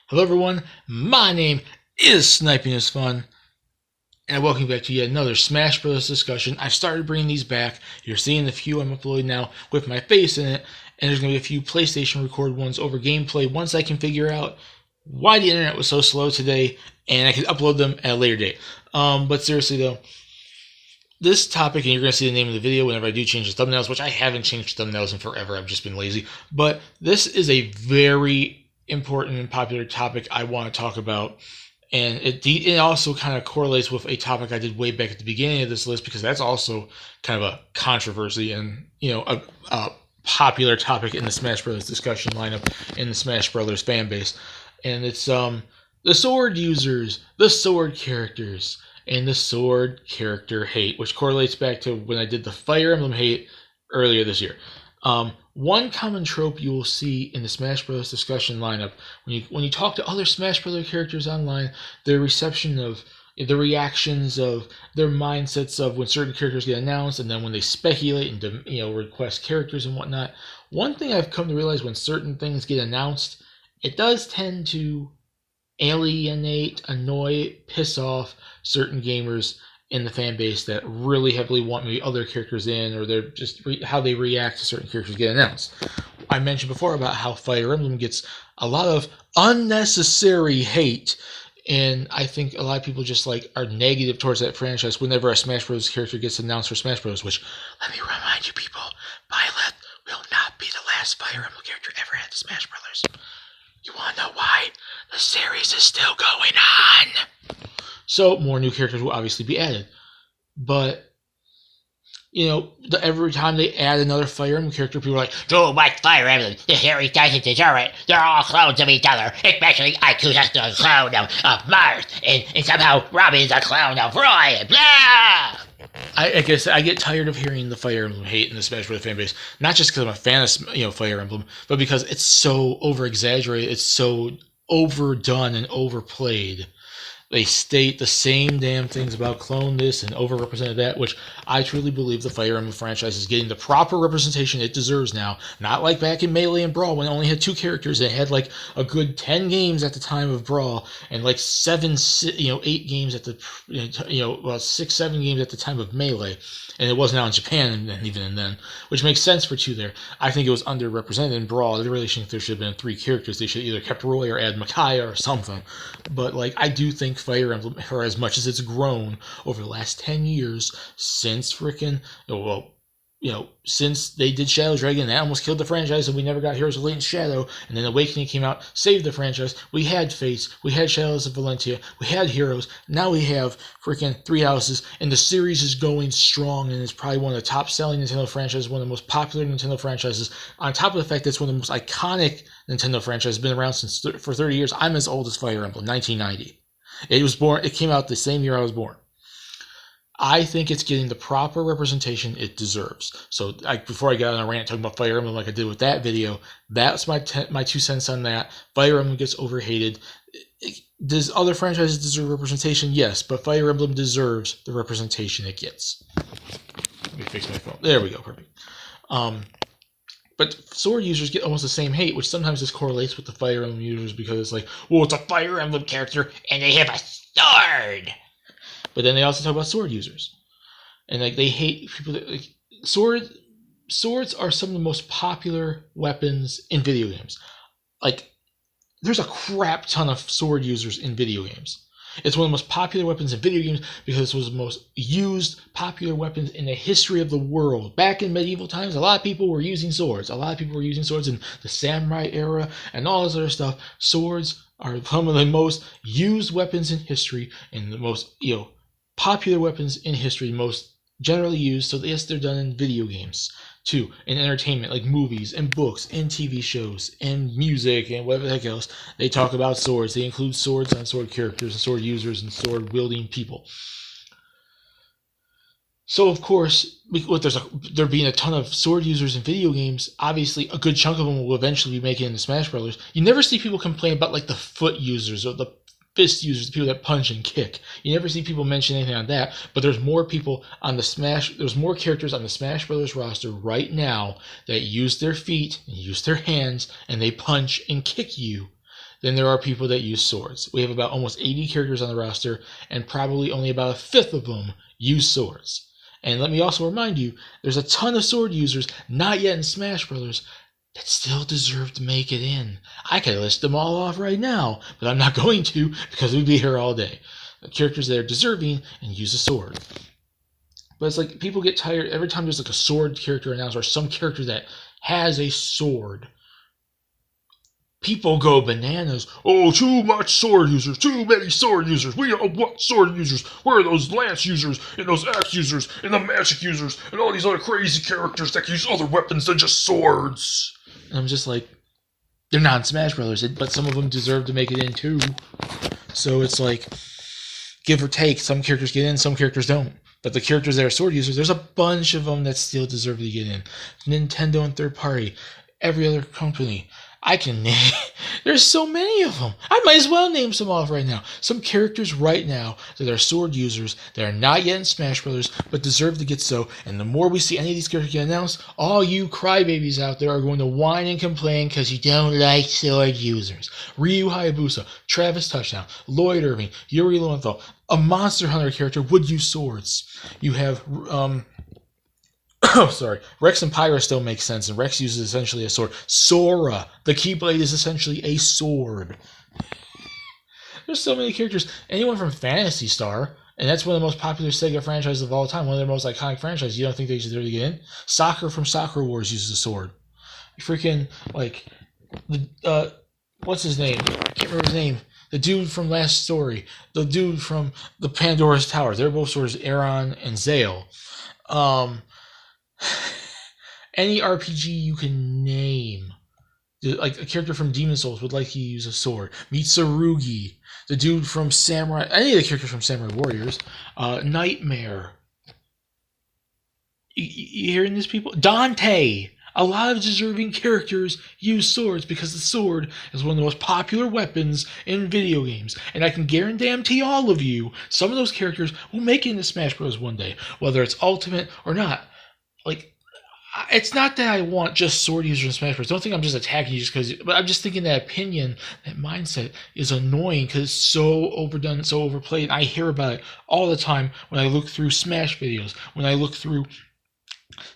Hello everyone, my name is Sniping is Fun, and welcome back to yet another Smash Bros. Discussion. I've started bringing these back. You're seeing the few I'm uploading now with my face in it, and there's going to be a few PlayStation record ones over gameplay once I can figure out why the internet was so slow today, and I can upload them at a later date. But seriously though, this topic, and you're going to see the name of the video whenever I do change the thumbnails, which I haven't changed thumbnails in forever, I've just been lazy, but this is a very important and popular topic I want to talk about, and it also kind of correlates with a topic I did way back at the beginning of this list, because that's also kind of a controversy and a popular topic in the Smash Brothers discussion lineup in the Smash Brothers fan base, and it's the sword users, the sword characters, and the sword character hate, which correlates back to when I did the Fire Emblem hate earlier this year. One common trope you will see in the Smash Bros. Discussion lineup, when you talk to other Smash Bros. Characters online, their reception of the reactions of their mindsets of when certain characters get announced, and then when they speculate and request characters and whatnot. One thing I've come to realize: when certain things get announced, it does tend to alienate, annoy, piss off certain gamers in the fan base that really heavily want maybe other characters in, or they're just how they react to certain characters get announced. I mentioned before about how Fire Emblem gets a lot of unnecessary hate, and I think a lot of people just are negative towards that franchise whenever a Smash Bros. Character gets announced for Smash Bros. Which, let me remind you people, Violet will not be the last Fire Emblem character ever at the Smash Brothers. You want to know why? The series is still going on. So more new characters will obviously be added. But, every time they add another Fire Emblem character, people are like, too much Fire Emblem. The series doesn't deserve it. They're all clones of each other, especially Ikusa's a clone of Marth, and somehow Robin's a clone of Roy, and blah! I guess I get tired of hearing the Fire Emblem hate in the Smash Bros. Fan base, not just because I'm a fan of Fire Emblem, but because it's so over-exaggerated, it's so overdone and overplayed. They state the same damn things about clone this and overrepresented that, which I truly believe the Fire Emblem franchise is getting the proper representation it deserves now. Not like back in Melee and Brawl when it only had 2 characters. It had a good 10 games at the time of Brawl, and 8 games at the 6, 7 games at the time of Melee. And it wasn't out in Japan, and even then, which makes sense for 2 there. I think it was underrepresented in Brawl. I really think there should have been 3 characters. They should have either kept Roy or add Micaiah or something. But I do think Fire Emblem, for as much as it's grown over the last 10 years since since they did Shadow Dragon, that almost killed the franchise, and we never got Heroes of Light and Shadow, and then Awakening came out, saved the franchise. We had Fates, we had Shadows of Valentia, we had Heroes, now we have freaking Three Houses, and the series is going strong, and it's probably one of the top-selling Nintendo franchises, one of the most popular Nintendo franchises, on top of the fact that it's one of the most iconic Nintendo franchises, been around for 30 years. I'm as old as Fire Emblem, 1990. It came out the same year I was born. I think it's getting the proper representation it deserves. So before I got on a rant talking about Fire Emblem like I did with that video, that's my 2 cents on that. Fire Emblem gets overhated. Does other franchises deserve representation? Yes, but Fire Emblem deserves the representation it gets. Let me fix my phone. There we go, perfect. But sword users get almost the same hate, which sometimes just correlates with the Fire Emblem users, because it's it's a Fire Emblem character and they have a sword. But then they also talk about sword users, and they hate people that swords are some of the most popular weapons in video games. There's a crap ton of sword users in video games. It's one of the most popular weapons in video games because it was the most used popular weapons in the history of the world. Back in medieval times, a lot of people were using swords. A lot of people were using swords in the samurai era and all this other stuff. Swords are some of the most used weapons in history, and the most popular weapons in history, most generally used. So yes, they're done in video games too, in entertainment, like movies and books and TV shows and music and whatever the heck else. They talk about swords. They include swords on sword characters and sword users and sword wielding people. So of course, with there being a ton of sword users in video games, obviously a good chunk of them will eventually be making it into Smash Brothers. You never see people complain about the foot users or the fist users, the people that punch and kick. You never see people mention anything on that, but there's more people on there's more characters on the Smash Brothers roster right now that use their feet and use their hands and they punch and kick you than there are people that use swords. We have about almost 80 characters on the roster, and probably only about a fifth of them use swords. And let me also remind you, there's a ton of sword users, not yet in Smash Brothers, that still deserve to make it in. I could list them all off right now, but I'm not going to because we'd be here all day. The characters that are deserving and use a sword. But it's like people get tired every time there's like a sword character announced or some character that has a sword. People go bananas. Oh, too much sword users, too many sword users. We don't want sword users. Where are those lance users and those axe users and the magic users and all these other crazy characters that can use other weapons than just swords? And I'm just like, they're not in Smash Brothers, but some of them deserve to make it in too. So it's like, give or take, some characters get in, some characters don't. But the characters that are sword users, there's a bunch of them that still deserve to get in. Nintendo and third party, every other company. I can name, there's so many of them. I might as well name some off right now. Some characters right now that are sword users that are not yet in Smash Brothers, but deserve to get so. And the more we see any of these characters get announced, all you crybabies out there are going to whine and complain because you don't like sword users. Ryu Hayabusa, Travis Touchdown, Lloyd Irving, Yuri Lowenthal, a Monster Hunter character would use swords. You have, Rex and Pyra still makes sense, and Rex uses essentially a sword. Sora, the Keyblade, is essentially a sword. There's so many characters. Anyone from Phantasy Star, and that's one of the most popular Sega franchises of all time, one of their most iconic franchises. You don't think they deserve to get in? Sakura from Sakura Wars uses a sword. Freaking, like, what's his name? I can't remember his name. The dude from Last Story. The dude from the Pandora's Tower. They're both swords, Aaron and Zale. Any RPG you can name, like a character from Demon's Souls would likely use a sword. Meet Tsurugi, the dude from Samurai, any of the characters from Samurai Warriors. Nightmare. You hearing this, people? Dante. A lot of deserving characters use swords because the sword is one of the most popular weapons in video games. And I can guarantee all of you, some of those characters will make it into Smash Bros. One day, whether it's Ultimate or not. Like, it's not that I want just sword users in Smash Bros. Don't think I'm just attacking you just because, but I'm just thinking that opinion, that mindset is annoying because it's so overdone, so overplayed. And I hear about it all the time when I look through Smash videos, when I look through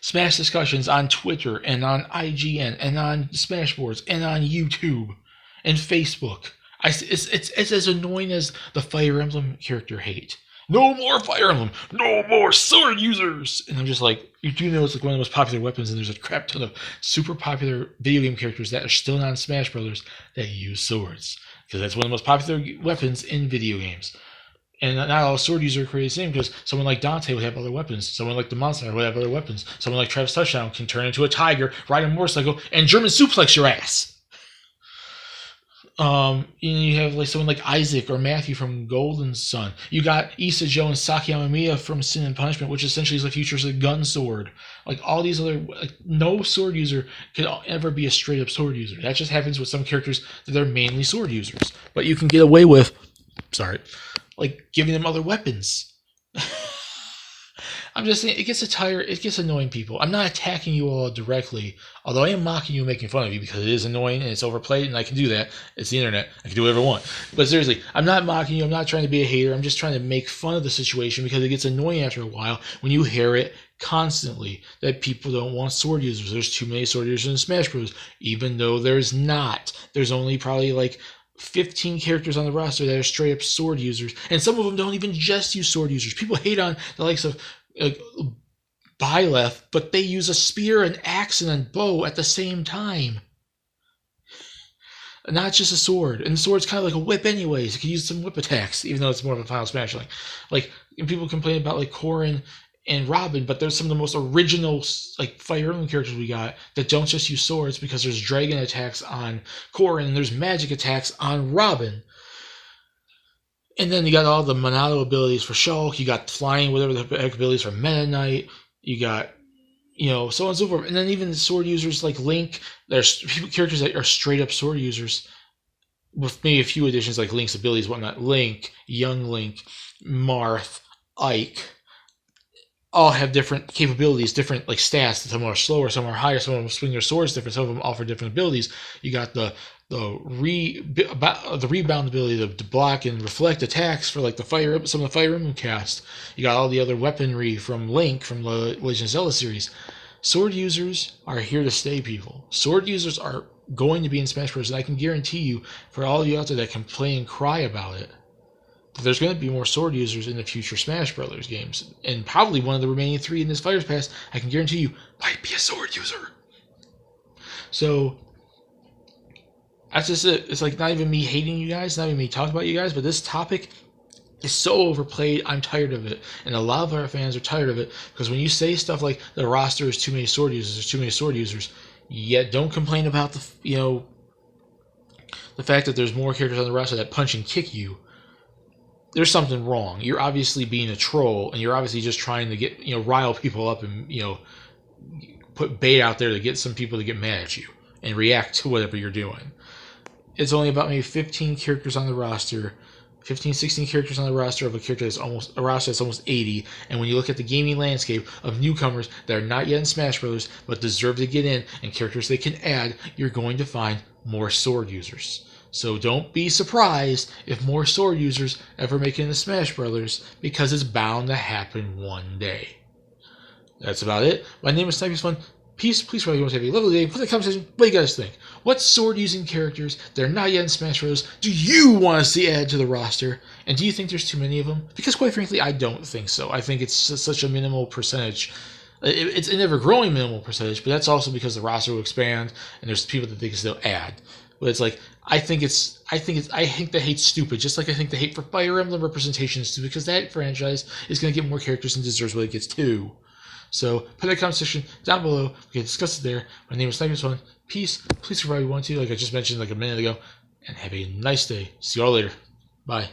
Smash discussions on Twitter and on IGN and on Smashboards and on YouTube and Facebook. It's as annoying as the Fire Emblem character hate. No more Fire Emblem. No more sword users. And I'm just like, you do know it's like one of the most popular weapons, and there's a crap ton of super popular video game characters that are still not in Smash Brothers that use swords. Because that's one of the most popular weapons in video games. And not all sword users are created the same, because someone like Dante would have other weapons. Someone like the Monster Hunter would have other weapons. Someone like Travis Touchdown can turn into a tiger, ride a motorcycle, and German suplex your ass. You have like someone like Isaac or Matthew from Golden Sun. You got Issa Joe and Sakiyama Miya from Sin and Punishment, which essentially is the future of the gun sword. Like all these other, like, no sword user can ever be a straight up sword user. That just happens with some characters that are mainly sword users. But you can get away with, like giving them other weapons. I'm just saying, it gets annoying, people. I'm not attacking you all directly, although I am mocking you and making fun of you because it is annoying and it's overplayed, and I can do that. It's the internet. I can do whatever I want. But seriously, I'm not mocking you. I'm not trying to be a hater. I'm just trying to make fun of the situation because it gets annoying after a while when you hear it constantly that people don't want sword users. There's too many sword users in Smash Bros. Even though there's not. There's only probably like 15 characters on the roster that are straight up sword users, and some of them don't even just use sword users. People hate on the likes of Byleth, but they use a spear, an axe, and a bow at the same time. Not just a sword. And the sword's kind of like a whip anyways. You can use some whip attacks, even though it's more of a Final Smash. Like and people complain about like Corrin and Robin, but there's some of the most original like Fire Emblem characters we got that don't just use swords, because there's dragon attacks on Corrin and there's magic attacks on Robin. And then you got all the Monado abilities for Shulk, you got flying, whatever the heck abilities for Meta Knight, you got, so on and so forth. And then even the sword users like Link, there's characters that are straight up sword users with maybe a few additions like Link's abilities, whatnot. Link, Young Link, Marth, Ike, all have different capabilities, different like stats. Some are slower, some are higher, some of them swing their swords different, some of them offer different abilities. You got the the rebound ability to block and reflect attacks for like some of the Fire Emblem cast. You got all the other weaponry from Link from the Legend of Zelda series. Sword users are here to stay, people. Sword users are going to be in Smash Bros. And I can guarantee you, for all of you out there that complain and cry about it, that there's going to be more sword users in the future Smash Brothers games. And probably one of the remaining 3 in this Fighters Pass, I can guarantee you, might be a sword user. So that's just it. It's like not even me hating you guys, not even me talking about you guys, but this topic is so overplayed. I'm tired of it, and a lot of our fans are tired of it because when you say stuff like the roster is too many sword users, there's too many sword users, yet don't complain about the fact that there's more characters on the roster that punch and kick you. There's something wrong. You're obviously being a troll, and you're obviously just trying to get rile people up and put bait out there to get some people to get mad at you and react to whatever you're doing. It's only about maybe 15 characters on the roster, 15, 16 characters on the roster of a roster that's almost 80. And when you look at the gaming landscape of newcomers that are not yet in Smash Bros. But deserve to get in and characters they can add, you're going to find more sword users. So don't be surprised if more sword users ever make it into Smash Bros. Because it's bound to happen one day. That's about it. My name is Snipey's Fun. Peace, please, probably want to have a lovely day. Put in the comment section, what do you guys think? What sword-using characters that are not yet in Smash Bros. Do you want to see added to the roster? And do you think there's too many of them? Because quite frankly, I don't think so. I think it's such a minimal percentage. It's an ever-growing minimal percentage, but that's also because the roster will expand and there's people that they can still add. But it's like, I think the hate's stupid, just like I think the hate for Fire Emblem representation is stupid, because that franchise is going to get more characters and deserves what it gets too. So put in the comment section down below. We can discuss it there. My name is Snipey's Fun. Peace. Please survive if you want to, like I just mentioned like a minute ago. And have a nice day. See you all later. Bye.